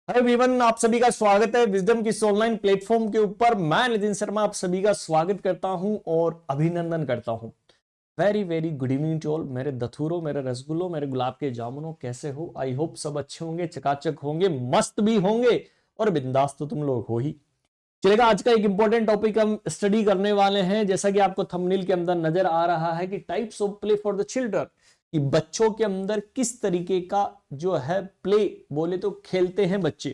Hi everyone, आप सभी का स्वागत है विजडम की इस ऑनलाइन प्लेटफॉर्म के ऊपर। मैं नितिन शर्मा आप सभी का स्वागत करता हूं और अभिनंदन करता हूं। Very very good evening to all मेरे दथुरो, मेरे रसगुल्लो, मेरे गुलाब के जामुनों। कैसे हो? आई होप सब अच्छे होंगे, चकाचक होंगे, मस्त भी होंगे और बिंदास तो तुम लोग हो ही। चलेगा, आज का एक इंपॉर्टेंट टॉपिक हम स्टडी करने वाले हैं। जैसा कि आपको थंबनेल के अंदर नजर आ रहा है कि types of play for the children, कि बच्चों के अंदर किस तरीके का जो है प्ले, बोले तो खेलते हैं बच्चे।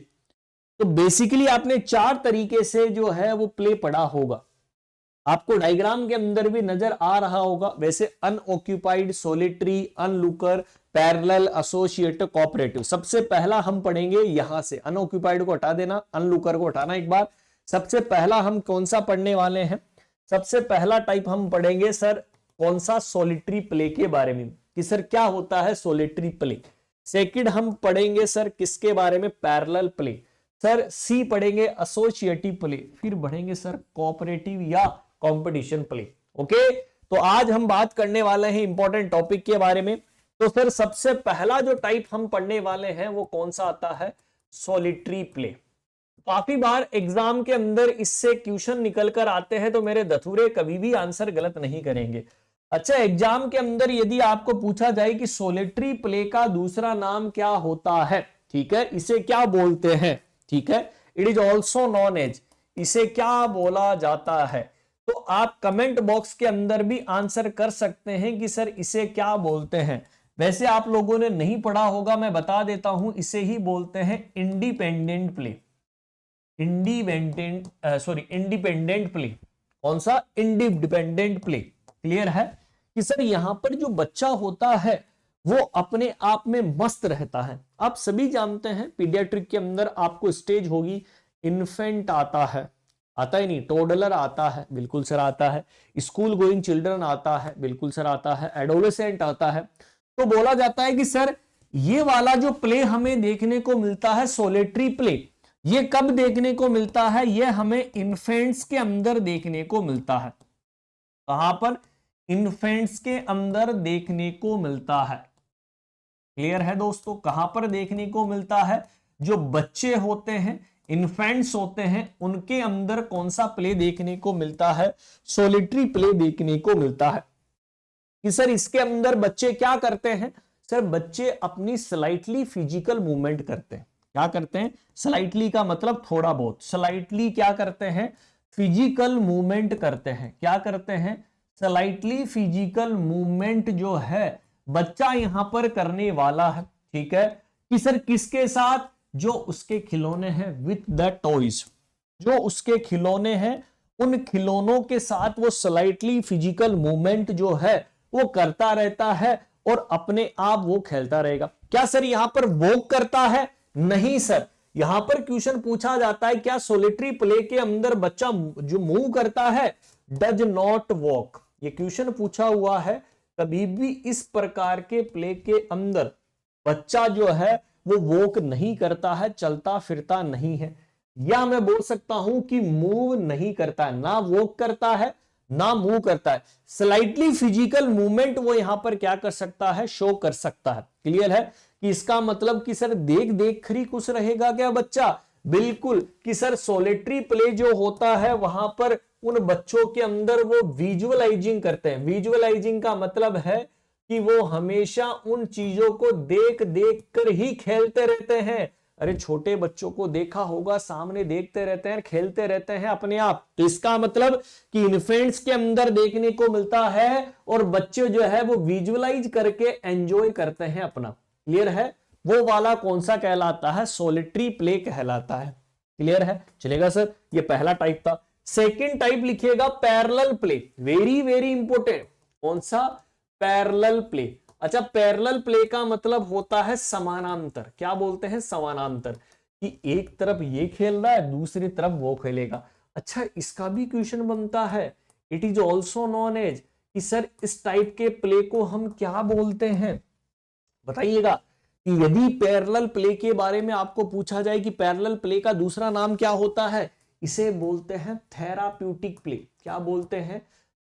तो बेसिकली आपने चार तरीके से जो है वो प्ले पढ़ा होगा। आपको डायग्राम के अंदर भी नजर आ रहा होगा। वैसे unoccupied, solitary, अनलुकर, parallel, associate, cooperative. सबसे पहला हम पढ़ेंगे यहां से। अनऑक्यूपाइड को हटा देना, अनलुकर को हटाना एक बार। सबसे पहला हम कौन सा पढ़ने वाले हैं? सबसे पहला टाइप हम पढ़ेंगे सर कौन सा? सोलिटरी प्ले के बारे में, कि सर क्या होता है सोलिटरी प्ले। सेकंड हम पढ़ेंगे सर किसके बारे में? Parallel play. सर सी पढ़ेंगे एसोसिएटिव प्ले। फिर बढ़ेंगे सर कोऑपरेटिव या कंपटीशन प्ले। ओके, तो आज हम बात करने वाले हैं इंपॉर्टेंट टॉपिक के बारे में। तो सर सबसे पहला जो टाइप हम पढ़ने वाले हैं वो कौन सा आता है? Solitary play. काफी बार एग्जाम के अंदर इससे क्वेश्चन निकल कर आते हैं, तो मेरे दथुरे कभी भी आंसर गलत नहीं करेंगे। अच्छा, एग्जाम के अंदर यदि आपको पूछा जाए कि सॉलिटरी प्ले का दूसरा नाम क्या होता है, ठीक है, इसे क्या बोलते हैं, ठीक है, it is also known as, इसे क्या बोला जाता है, तो आप कमेंट बॉक्स के अंदर भी आंसर कर सकते हैं कि सर इसे क्या बोलते हैं। वैसे आप लोगों ने नहीं पढ़ा होगा, मैं बता देता हूं, इसे ही बोलते हैं इंडिपेंडेंट प्ले। Independent play. कौन सा? Independent play. क्लियर है कि सर यहां पर जो बच्चा होता है वो अपने आप में मस्त रहता है। आप सभी जानते हैं पीडियाट्रिक के अंदर आपको स्टेज होगी, इन्फेंट आता है, आता ही नहीं, टोडलर आता है, बिल्कुल सर आता है, स्कूल गोइंग चिल्ड्रन आता है, बिल्कुल सर आता है, एडोलेसेंट आता है। तो बोला जाता है कि सर ये वाला जो प्ले हमें देखने को मिलता है सोलिटरी प्ले, ये कब देखने को मिलता है? ये हमें इन्फेंट्स के अंदर देखने को मिलता है। कहां पर? इन्फेंट्स के अंदर देखने को मिलता है। क्लियर है दोस्तों? कहां पर देखने को मिलता है? जो बच्चे होते हैं, इन्फेंट्स होते हैं, उनके अंदर कौन सा प्ले देखने को मिलता है? सोलिटरी प्ले देखने को मिलता है। कि सर इसके अंदर बच्चे क्या करते हैं? सर बच्चे अपनी स्लाइटली फिजिकल मूवमेंट करते हैं। क्या करते हैं? स्लाइटली का मतलब थोड़ा बहुत, स्लाइटली क्या करते हैं? फिजिकल मूवमेंट करते हैं। क्या करते हैं? स्लाइटली फिजिकल मूवमेंट जो है बच्चा यहां पर करने वाला है। ठीक है, कि सर किसके साथ? जो उसके खिलौने हैं, विथ द टॉयज। जो उसके खिलौने हैं उन खिलौनों के साथ वो स्लाइटली फिजिकल मूवमेंट जो है वो करता रहता है और अपने आप वो खेलता रहेगा। क्या सर यहां पर वॉक करता है? नहीं सर, यहां पर क्वेश्चन पूछा जाता है क्या सोलिटरी प्ले के अंदर बच्चा जो मूव करता है डज नॉट वॉक। ये क्वेश्चन पूछा हुआ है। कभी भी इस प्रकार के प्ले के अंदर बच्चा जो है वो वॉक नहीं करता है, चलता फिरता नहीं है। या मैं बोल सकता हूं कि मूव नहीं करता है, ना वॉक करता है ना मूव करता है। स्लाइटली फिजिकल मूवमेंट वो यहां पर क्या कर सकता है? शो कर सकता है। क्लियर है कि इसका मतलब कि सर देख देख कर ही खुश रहेगा क्या बच्चा? बिल्कुल, कि सर सोलिटरी प्ले जो होता है वहां पर उन बच्चों के अंदर वो विजुअलाइजिंग करते हैं। विजुअलाइजिंग का मतलब है कि वो हमेशा उन चीजों को देख देख कर ही खेलते रहते हैं। अरे छोटे बच्चों को देखा होगा, सामने देखते रहते हैं, खेलते रहते हैं अपने आप। तो इसका मतलब कि इन्फेंट्स के अंदर देखने को मिलता है और बच्चे जो है वो विजुअलाइज करके एंजॉय करते हैं अपना। क्लियर है? वो वाला कौन सा कहलाता है? सोलिटरी प्ले कहलाता है। क्लियर है? चलेगा सर, ये पहला टाइप था। सेकेंड टाइप लिखिएगा parallel play. Very very important. कौन सा? Parallel play. अच्छा, पैरेलल प्ले का मतलब होता है समानांतर। क्या बोलते हैं? समानांतर, कि एक तरफ ये खेल रहा है, दूसरी तरफ वो खेलेगा। अच्छा, इसका भी क्वेश्चन बनता है। It is also known as, कि सर इस टाइप के प्ले को हम क्या बोलते हैं? बताइएगा कि यदि पैरेलल प्ले के बारे में आपको पूछा जाए कि पैरेलल प्ले का दूसरा नाम क्या होता है, इसे बोलते हैं थेराप्यूटिक प्ले। क्या बोलते हैं?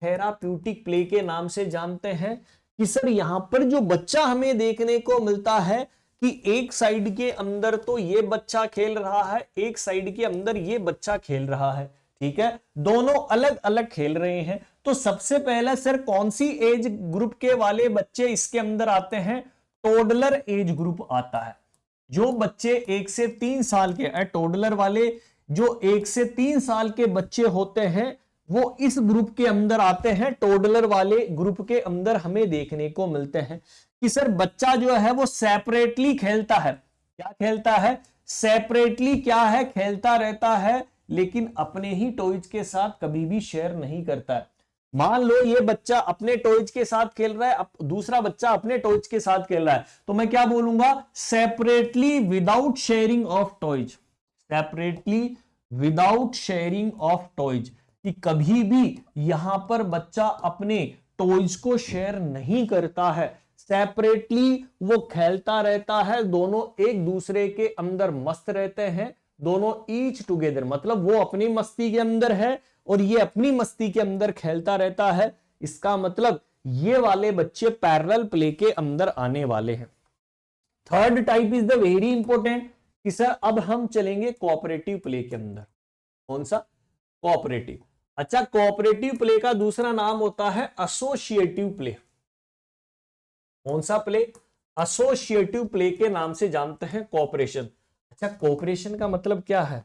थेराप्यूटिक प्ले के नाम से जानते हैं। कि सर यहां पर जो बच्चा हमें देखने को मिलता है कि एक साइड के अंदर तो ये बच्चा खेल रहा है, एक साइड के अंदर ये बच्चा खेल रहा है, ठीक है, दोनों अलग अलग खेल रहे हैं। तो सबसे पहला सर कौन सी एज ग्रुप के वाले बच्चे इसके अंदर आते हैं? टोडलर एज ग्रुप आता है। जो बच्चे 1 से 3 साल के, टोडलर वाले जो 1 से 3 साल के बच्चे होते हैं वो इस ग्रुप के अंदर आते हैं। टोडलर वाले ग्रुप के अंदर हमें देखने को मिलते हैं कि सर बच्चा जो है वो सेपरेटली खेलता है। क्या खेलता है? सेपरेटली क्या है? खेलता रहता है, लेकिन अपने ही टॉयज के साथ कभी भी शेयर नहीं करता है। मान लो ये बच्चा अपने टॉयज के साथ खेल रहा है, दूसरा बच्चा अपने टॉयज के साथ खेल रहा है, तो मैं क्या बोलूंगा? Separately without sharing of toys. Separately without sharing of toys, कि कभी भी यहां पर बच्चा अपने टॉयज को शेयर नहीं करता है, सेपरेटली वो खेलता रहता है, दोनों एक दूसरे के अंदर मस्त रहते हैं, दोनों ईच टुगेदर, मतलब वो अपनी मस्ती के अंदर है और ये अपनी मस्ती के अंदर खेलता रहता है। इसका मतलब ये वाले बच्चे पैरेलल प्ले के अंदर आने वाले हैं। Third type is the very important कि सर अब हम चलेंगे कोऑपरेटिव प्ले के अंदर। कौन सा? कोऑपरेटिव। अच्छा, कोऑपरेटिव प्ले का दूसरा नाम होता है एसोसिएटिव प्ले। कौन सा प्ले? एसोसिएटिव प्ले के नाम से जानते हैं कोऑपरेशन। अच्छा, कोऑपरेशन का मतलब क्या है?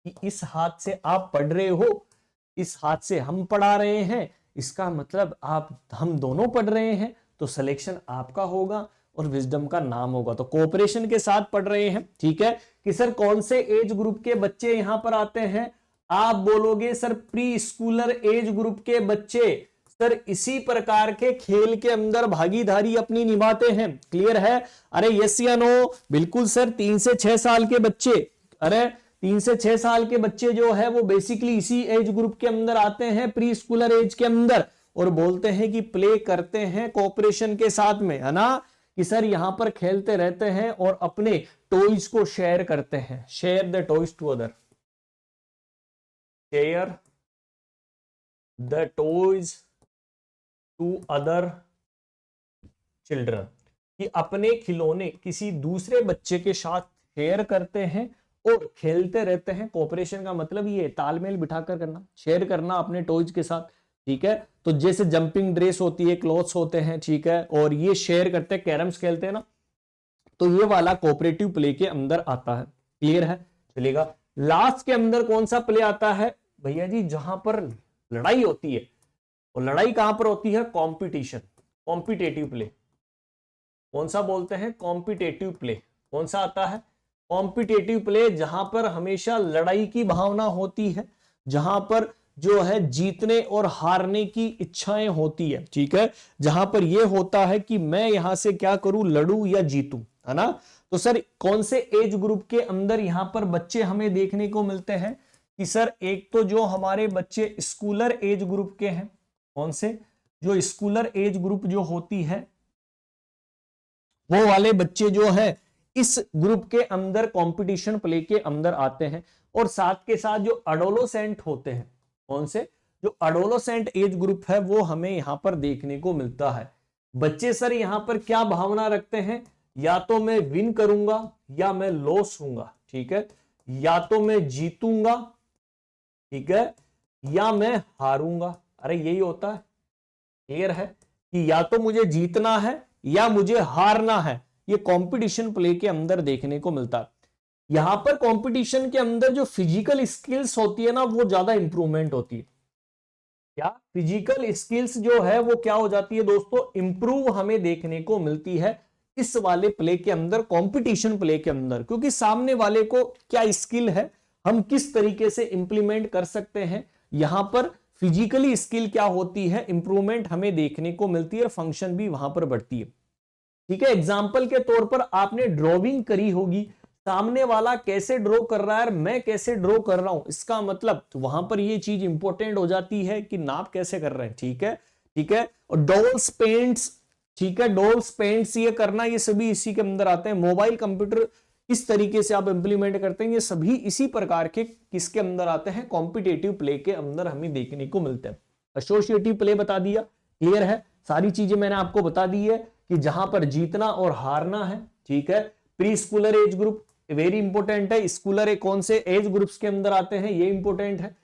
कि इस हाथ से आप पढ़ रहे हो, इस हाथ से हम पढ़ा रहे हैं, इसका मतलब हम दोनों पढ़ रहे हैं, तो सिलेक्शन आपका होगा और विजडम का नाम होगा। तो कोऑपरेशन के साथ पढ़ रहे हैं, ठीक है। कि सर कौन से एज ग्रुप के बच्चे यहां पर आते हैं? आप बोलोगे sir pre Schuler age group के बच्चे सर इसी प्रकार के खेल के अंदर भागीदारी अपनी निभाते हैं। क्लियर है? अरे यस या नो? बिल्कुल सर। 3 से 6 साल के बच्चे, अरे 3 से 6 साल के बच्चे जो है वो बेसिकली इसी एज ग्रुप के अंदर आते हैं, प्री स्कूलर एज के अंदर, और बोलते हैं कि प्ले करते हैं कोऑपरेशन के साथ में, है ना, कि सर यहां पर खेलते रहते हैं और अपने टॉयज को शेयर करते हैं। Share the toys to other, share the toys to other children, कि अपने खिलौने किसी दूसरे बच्चे के साथ शेयर करते हैं और खेलते रहते हैं। कोऑपरेशन का मतलब ये तालमेल बिठाकर करना, शेयर करना अपने टॉयज के साथ, ठीक है। तो जैसे जंपिंग ड्रेस होती है, क्लॉथ्स होते हैं, ठीक है, और ये शेयर करते हैं, कैरम्स खेलते हैं ना, तो ये वाला कोऑपरेटिव प्ले के अंदर आता है। क्लियर है? चलेगा। लास्ट के अंदर कौन सा प्ले आता है भैया जी? जहां पर लड़ाई होती है, और लड़ाई कहां पर होती है? Competition, competitive play. कौन सा बोलते हैं? Competitive play. कौन सा आता है? कॉम्पिटेटिव प्ले, जहां पर हमेशा लड़ाई की भावना होती है, जहां पर जो है जीतने और हारने की इच्छाएं होती है, ठीक है, जहां पर यह होता है कि मैं यहां से क्या करूं, लड़ूं या जीतूं, है ना। तो सर कौन से एज ग्रुप के अंदर यहां पर बच्चे हमें देखने को मिलते हैं? कि सर एक तो जो हमारे बच्चे स्कूलर एज ग्रुप के हैं, कौन से? जो स्कूलर एज ग्रुप जो होती है, वो वाले बच्चे जो है इस ग्रुप के अंदर कंपटीशन प्ले के अंदर आते हैं। और साथ के साथ जो एडोलोसेंट होते हैं, कौन से? जो एडोलोसेंट एज ग्रुप है वो हमें यहां पर देखने को मिलता है। बच्चे सर यहां पर क्या भावना रखते हैं? या तो मैं विन करूंगा या मैं लॉस होऊंगा, ठीक है, या तो मैं जीतूंगा, ठीक है, या मैं हारूंगा। अरे यही होता है। क्लियर है? कि या तो मुझे जीतना है या मुझे हारना है। ये कंपटीशन प्ले के अंदर देखने को मिलता है। यहां पर कंपटीशन के अंदर जो फिजिकल स्किल्स होती है ना, वो ज्यादा इंप्रूवमेंट होती है। क्या? फिजिकल स्किल्स जो है वो क्या हो जाती है दोस्तों? इंप्रूव हमें देखने को मिलती है इस वाले प्ले के अंदर, कंपटीशन प्ले के अंदर, क्योंकि सामने वाले को क्या स्किल है, हम किस तरीके से इंप्लीमेंट कर सकते हैं, यहां पर फिजिकली स्किल क्या होती है, इंप्रूवमेंट हमें देखने को मिलती है, फंक्शन भी वहां पर बढ़ती है। ठीक है, एग्जाम्पल के तौर पर आपने ड्रॉइंग करी होगी, सामने वाला कैसे ड्रॉ कर रहा है, मैं कैसे ड्रॉ कर रहा हूं, इसका मतलब तो वहां पर ये चीज इंपॉर्टेंट हो जाती है कि नाप कैसे कर रहे हैं। ठीक है, ठीक है। और डॉल्स पेंट्स, ठीक है, डॉल्स पेंट्स ये करना, ये सभी इसी के अंदर आते हैं। मोबाइल कंप्यूटर इस तरीके से आप इंप्लीमेंट करते हैं, ये सभी इसी प्रकार के किसके अंदर आते हैं? कॉम्पिटेटिव प्ले के अंदर हमें देखने को मिलते हैं। एसोसिएटिव प्ले बता दिया, क्लियर है, सारी चीजें मैंने आपको बता दी है कि जहां पर जीतना और हारना है, ठीक है, pre Schuler age group very important है। स्कूलर कौन से एज ग्रुप्स के अंदर आते हैं, ये इंपॉर्टेंट है।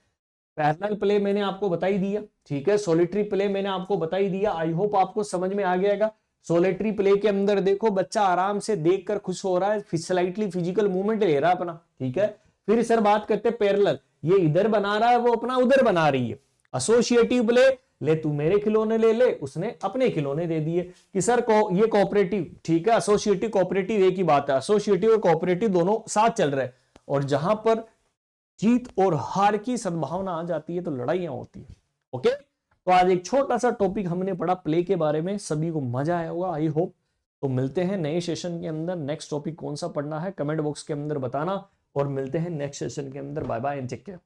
पैरेलल प्ले मैंने आपको बता ही दिया, ठीक है। सॉलिटरी प्ले मैंने आपको बता ही दिया। आई होप आपको समझ में आ गया। सॉलिटरी प्ले के अंदर देखो बच्चा आराम से देखकर खुश हो रहा है, स्लाइटली फिजिकल मूवमेंट ले रहा है अपना, ठीक है। फिर सर बात करते हैं पैरेलल, ये इधर बना रहा है, वो अपना उधर बना रही है। एसोसिएटिव प्ले, ले तू मेरे खिलौने ले ले, उसने अपने खिलौने दे दिए कि सर ये कोऑपरेटिव, ठीक है। एसोसिएटिव कोऑपरेटिव एक ही बात है, एसोसिएटिव और कोऑपरेटिव दोनों साथ चल रहे हैं, और जहां पर जीत और हार की संभावना आ जाती है तो लड़ाइयां होती है। ओके, तो आज एक छोटा सा टॉपिक हमने पढ़ा प्ले के बारे में, सभी को मजा आया होगा आई होप। तो मिलते हैं नए सेशन के अंदर। नेक्स्ट टॉपिक कौन सा पढ़ना है कमेंट बॉक्स के अंदर बताना, और मिलते हैं नेक्स्ट सेशन के अंदर। Bye bye and take care.